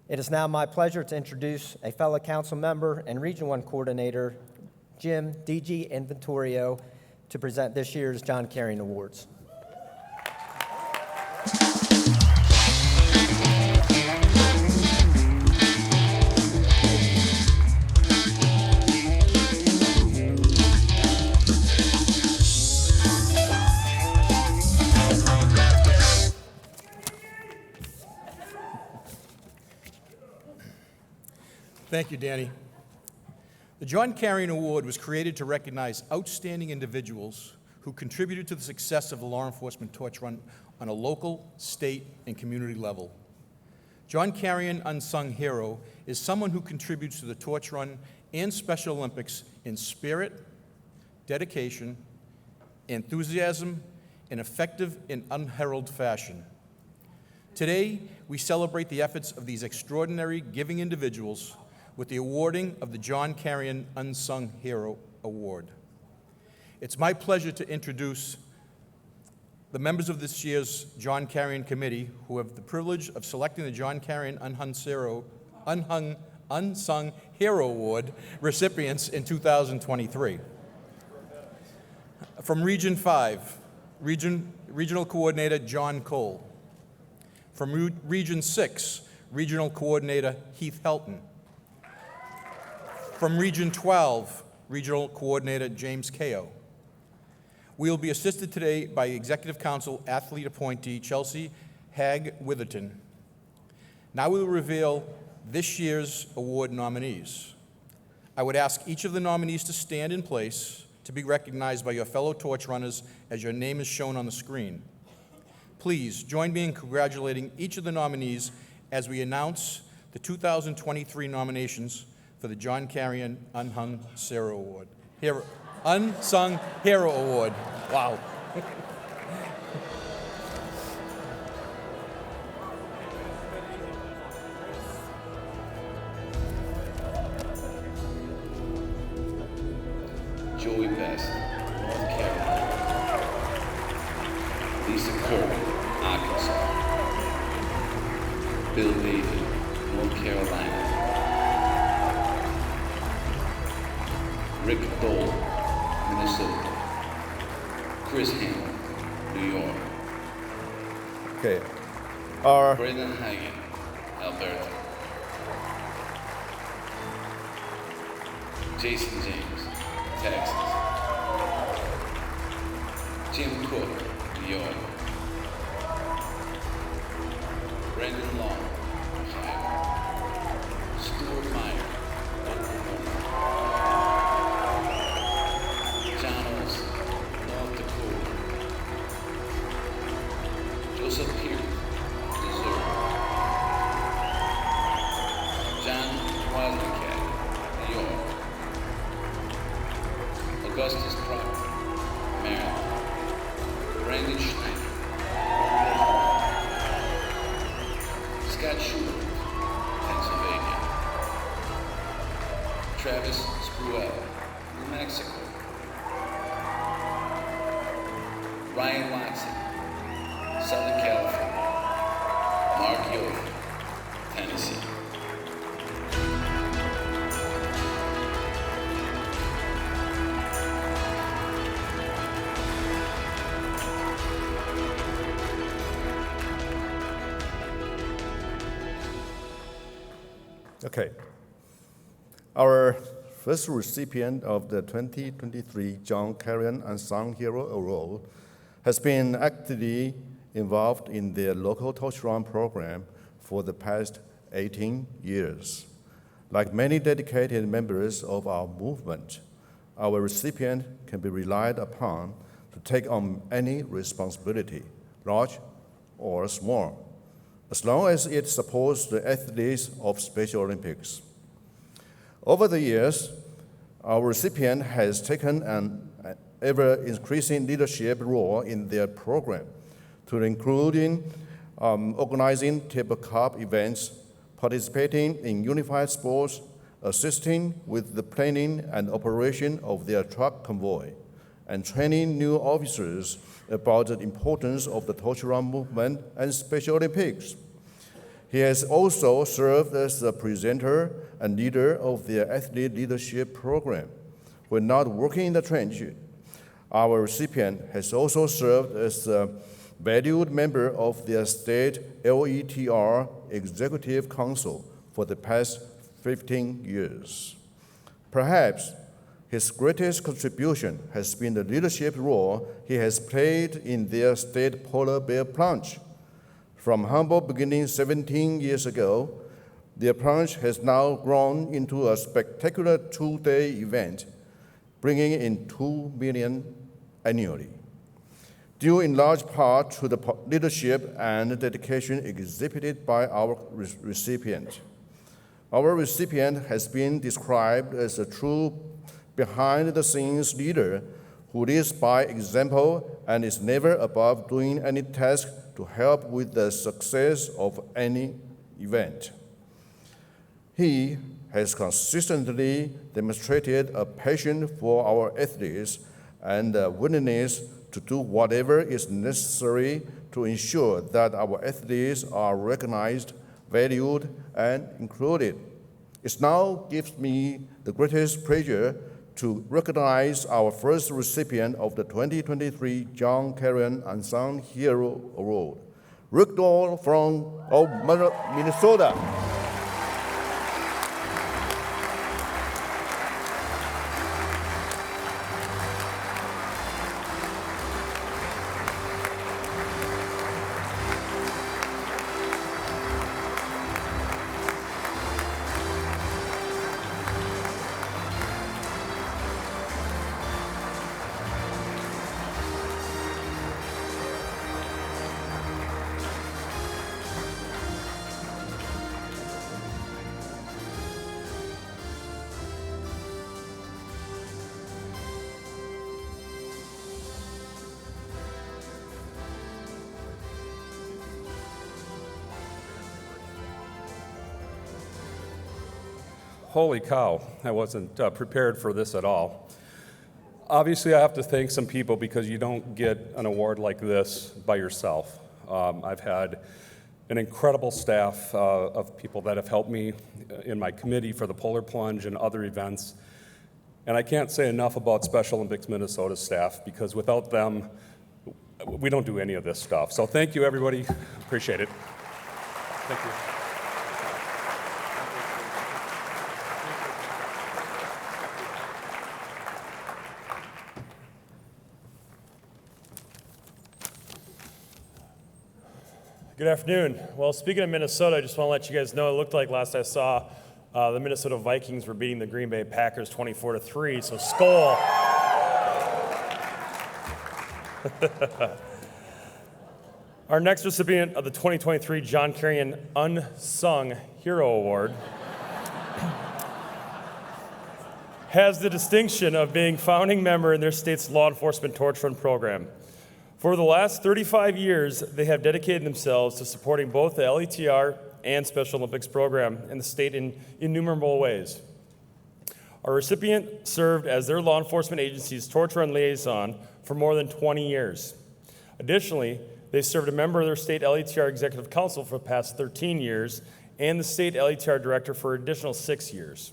It is now my pleasure to introduce a fellow council member and Region 1 coordinator, Jim D.G. Inventorio, to present this year's John Carion Awards. Thank you, Danny. The John Carion Award was created to recognize outstanding individuals who contributed to the success of the law enforcement torch run on a local, state, and community level. John Carion Unsung Hero is someone who contributes to the torch run and Special Olympics in spirit, dedication, enthusiasm, and effective and unheralded fashion. Today, we celebrate the efforts of these extraordinary giving individuals with the awarding of the John Carion Unsung Hero Award. It's my pleasure to introduce the members of this year's John Carion Committee who have the privilege of selecting the John Carion Unsung Hero Award recipients in 2023. From Region 5, Regional Coordinator John Cole. From Region 6, Regional Coordinator Heath Helton. From Region 12, Regional Coordinator James Kao. We will be assisted today by Executive Council Athlete Appointee Chelsea Hag-Witherton. Now we will reveal this year's award nominees. I would ask each of the nominees to stand in place to be recognized by your fellow torch runners as your name is shown on the screen. Please join me in congratulating each of the nominees as we announce the 2023 nominations for the John Carion Unsung Hero Award. Unsung Hero Award. Wow. Joey Best, North Carolina. Lisa Cole, Arkansas. Bill David, North Carolina. Rick Dole, Minnesota. Chris Hamel, New York. Okay. Brendan Hagen, Alberta. Jason James, Texas. Jim Cook, New York. Brendan Long, Ohio. Stuart Meyer, Oklahoma. John Olson, North Dakota. Joseph Pearce, Missouri. John Wozniak, New York. Augustus Proctor, Maryland. Brandon Schneider, Scott Schubert, Pennsylvania. Travis Spruell, New Mexico. Ryan Watson, Southern California. Mark Yoder, Tennessee. Okay. Our first recipient of the 2023 John Carion Unsung Hero Award has been actively involved in the local torch run program for the past 18 years. Like many dedicated members of our movement, our recipient can be relied upon to take on any responsibility, large or small, as long as it supports the athletes of Special Olympics. Over the years, our recipient has taken an ever-increasing leadership role in their program, to including organizing tabletop events, participating in unified sports, assisting with the planning and operation of their truck convoy, and training new officers about the importance of the torch run movement and Special Olympics. He has also served as the presenter and leader of the athlete leadership program. When not working in the trench, our recipient has also served as a valued member of the state LETR Executive Council for the past 15 years. Perhaps his greatest contribution has been the leadership role he has played in their state polar bear plunge. From humble beginnings 17 years ago, their plunge has now grown into a spectacular two-day event, bringing in $2 million annually, due in large part to the leadership and dedication exhibited by our recipient. Our recipient has been described as a true behind-the-scenes leader who leads by example and is never above doing any task to help with the success of any event. He has consistently demonstrated a passion for our athletes and a willingness to do whatever is necessary to ensure that our athletes are recognized, valued, and included. It now gives me the greatest pleasure to recognize our first recipient of the 2023 John Carion Unsung Hero Award, Rick Doyle from Minnesota. Holy cow, I wasn't prepared for this at all. Obviously, I have to thank some people because you don't get an award like this by yourself. I've had an incredible staff of people that have helped me in my committee for the Polar Plunge and other events. And I can't say enough about Special Olympics Minnesota staff because without them, we don't do any of this stuff. So thank you, everybody. Appreciate it. Thank you. Good afternoon. Well, speaking of Minnesota, I just want to let you guys know it looked like last I saw the Minnesota Vikings were beating the Green Bay Packers 24-3, so Skol. Our next recipient of the 2023 John Carion Unsung Hero Award has the distinction of being founding member in their state's law enforcement torch run program. For the last 35 years, they have dedicated themselves to supporting both the LETR and Special Olympics program in the state in innumerable ways. Our recipient served as their law enforcement agency's torch run liaison for more than 20 years. Additionally, they served a member of their state LETR Executive Council for the past 13 years and the state LETR Director for an additional 6 years.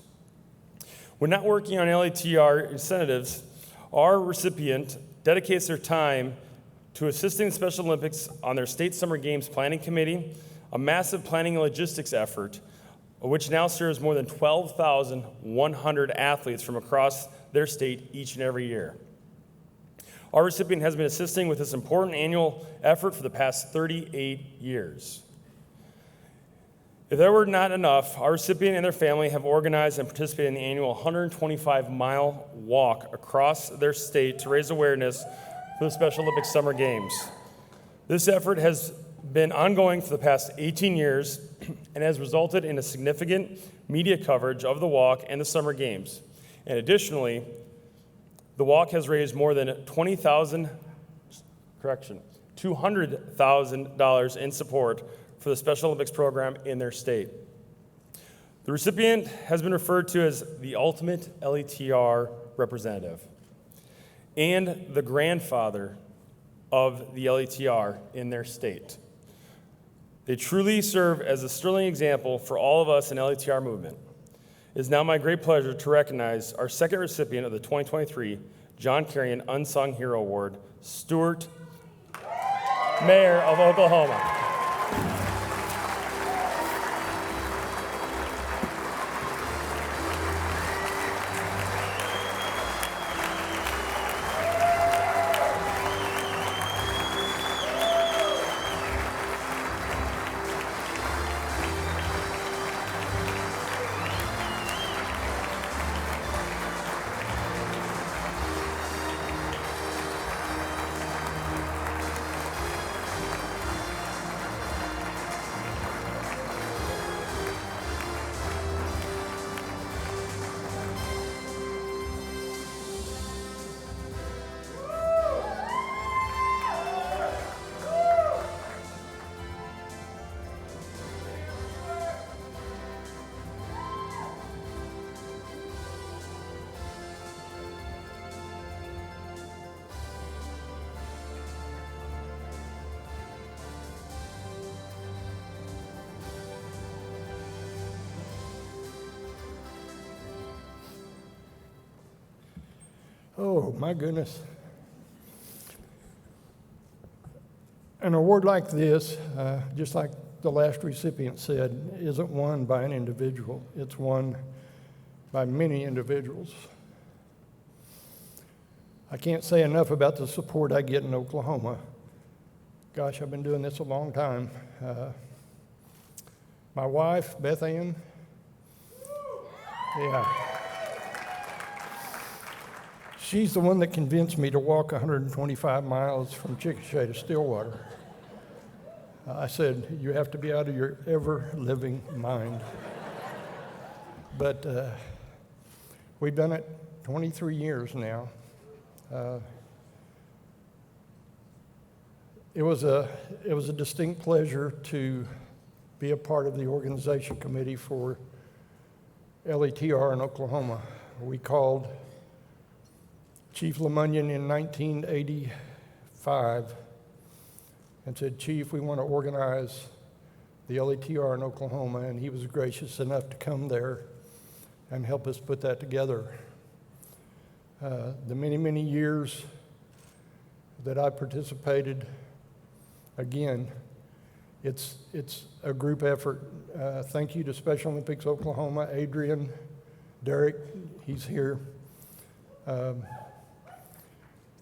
When not working on LETR incentives, our recipient dedicates their time to assisting the Special Olympics on their state summer games planning committee, a massive planning and logistics effort, which now serves more than 12,100 athletes from across their state each and every year. Our recipient has been assisting with this important annual effort for the past 38 years. If that were not enough, our recipient and their family have organized and participated in the annual 125-mile walk across their state to raise awareness for the Special Olympics Summer Games. This effort has been ongoing for the past 18 years and has resulted in a significant media coverage of the walk and the Summer Games. And additionally, the walk has raised more than $200,000 in support for the Special Olympics program in their state. The recipient has been referred to as the ultimate LETR representative and the grandfather of the LETR in their state. They truly serve as a sterling example for all of us in LETR movement. It is now my great pleasure to recognize our second recipient of the 2023 John Carion Unsung Hero Award, Stuart, Mayor of Oklahoma. Oh, my goodness. An award like this, just like the last recipient said, isn't won by an individual. It's won by many individuals. I can't say enough about the support I get in Oklahoma. Gosh, I've been doing this a long time. My wife, Beth Ann, she's the one that convinced me to walk 125 miles from Chickasha to Stillwater. I said, you have to be out of your ever-living mind. But we've done it 23 years now. It was a distinct pleasure to be a part of the organization committee for LETR in Oklahoma. We called Chief Lemunion in 1985 and said, Chief, we want to organize the LETR in Oklahoma, and he was gracious enough to come there and help us put that together. The many, many years that I participated, again, it's a group effort. Thank you to Special Olympics Oklahoma, Adrian, Derek, he's here.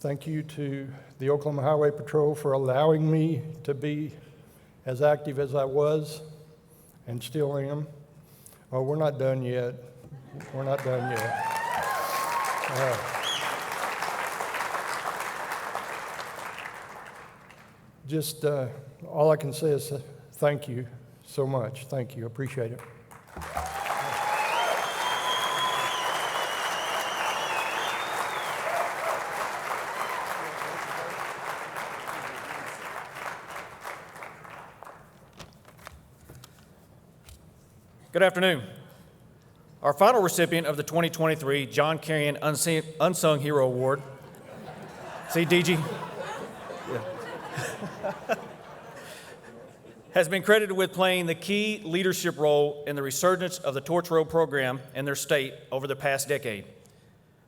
Thank you to the Oklahoma Highway Patrol for allowing me to be as active as I was and still am. Oh, we're not done yet. We're not done yet. Just all I can say is thank you so much. Thank you. Appreciate it. Good afternoon. Our final recipient of the 2023 John Carion Unsung Hero Award, see DG, has been credited with playing the key leadership role in the resurgence of the Torch Road program in their state over the past decade.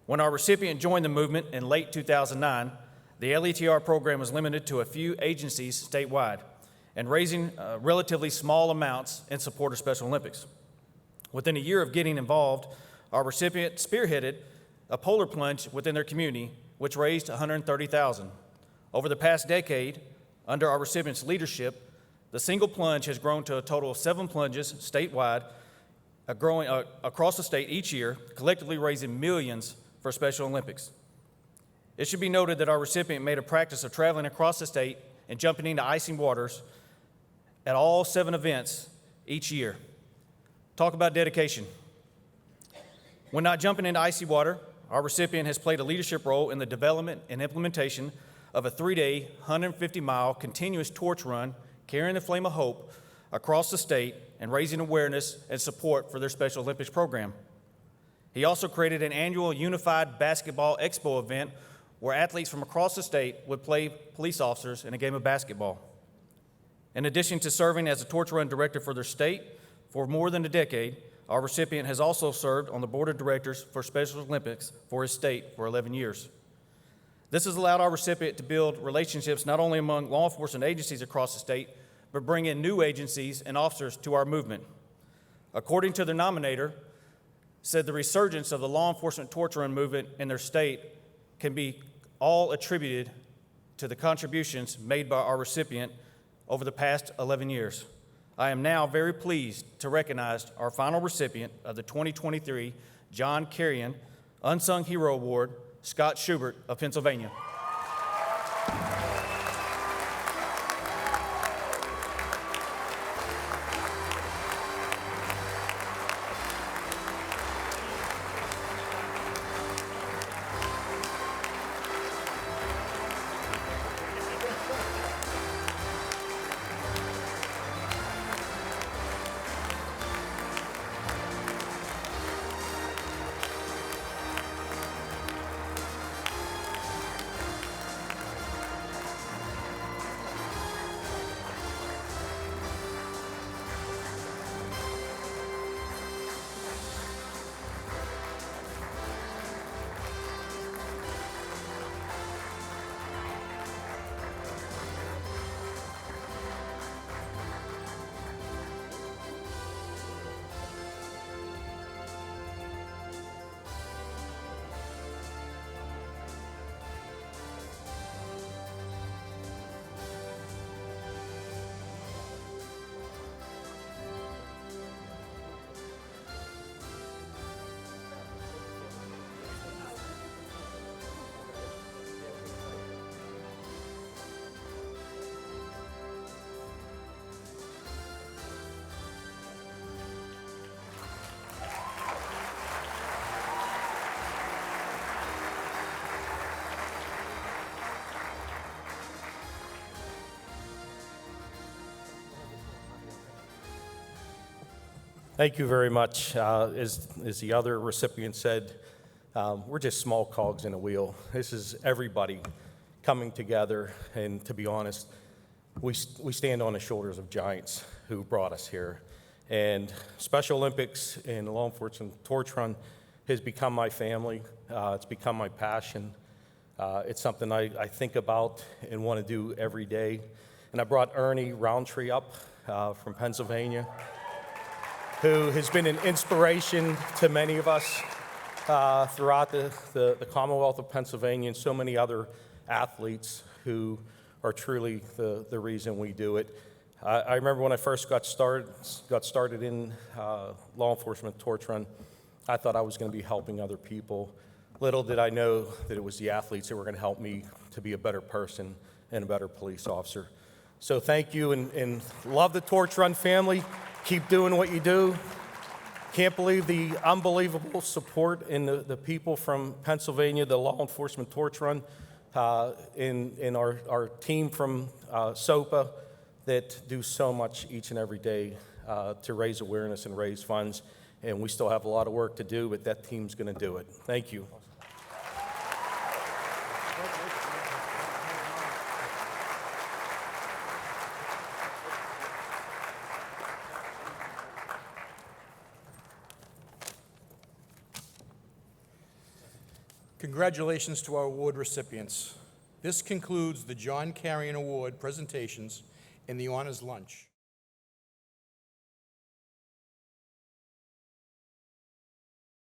When our recipient joined the movement in late 2009, the LETR program was limited to a few agencies statewide and raising relatively small amounts in support of Special Olympics. Within a year of getting involved, our recipient spearheaded a polar plunge within their community, which raised $130,000. Over the past decade, under our recipient's leadership, the single plunge has grown to a total of 7 plunges statewide, growing across the state each year, collectively raising millions for Special Olympics. It should be noted that our recipient made a practice of traveling across the state and jumping into icy waters at all 7 events each year. Talk about dedication. When not jumping into icy water, our recipient has played a leadership role in the development and implementation of a 3-day, 150-mile continuous torch run carrying the flame of hope across the state and raising awareness and support for their Special Olympics program. He also created an annual Unified Basketball Expo event where athletes from across the state would play police officers in a game of basketball. In addition to serving as a torch run director for their state for more than a decade, our recipient has also served on the board of directors for Special Olympics for his state for 11 years. This has allowed our recipient to build relationships not only among law enforcement agencies across the state, but bring in new agencies and officers to our movement. According to their nominator, said the resurgence of the law enforcement torch run movement in their state can be all attributed to the contributions made by our recipient over the past 11 years. I am now very pleased to recognize our final recipient of the 2023 John Carion Unsung Hero Award, Scott Schubert of Pennsylvania. Thank you very much. As the other recipient said, we're just small cogs in a wheel. This is everybody coming together, and to be honest, we stand on the shoulders of giants who brought us here. And Special Olympics and law enforcement torch run has become my family. It's become my passion. It's something I think about and want to do every day. And I brought Ernie Roundtree up from Pennsylvania, who has been an inspiration to many of us throughout the Commonwealth of Pennsylvania, and so many other athletes who are truly the reason we do it. I remember when I first got started in law enforcement torch run, I thought I was going to be helping other people. Little did I know that it was the athletes that were going to help me to be a better person and a better police officer. So thank you, and love the torch run family. Keep doing what you do. Can't believe the unbelievable support in the people from Pennsylvania, the law enforcement torch run, in our team from SOPA that do so much each and every day to raise awareness and raise funds. And we still have a lot of work to do, but that team's going to do it. Thank you. Congratulations to our award recipients. This concludes the John Carion Award presentations and the honors lunch.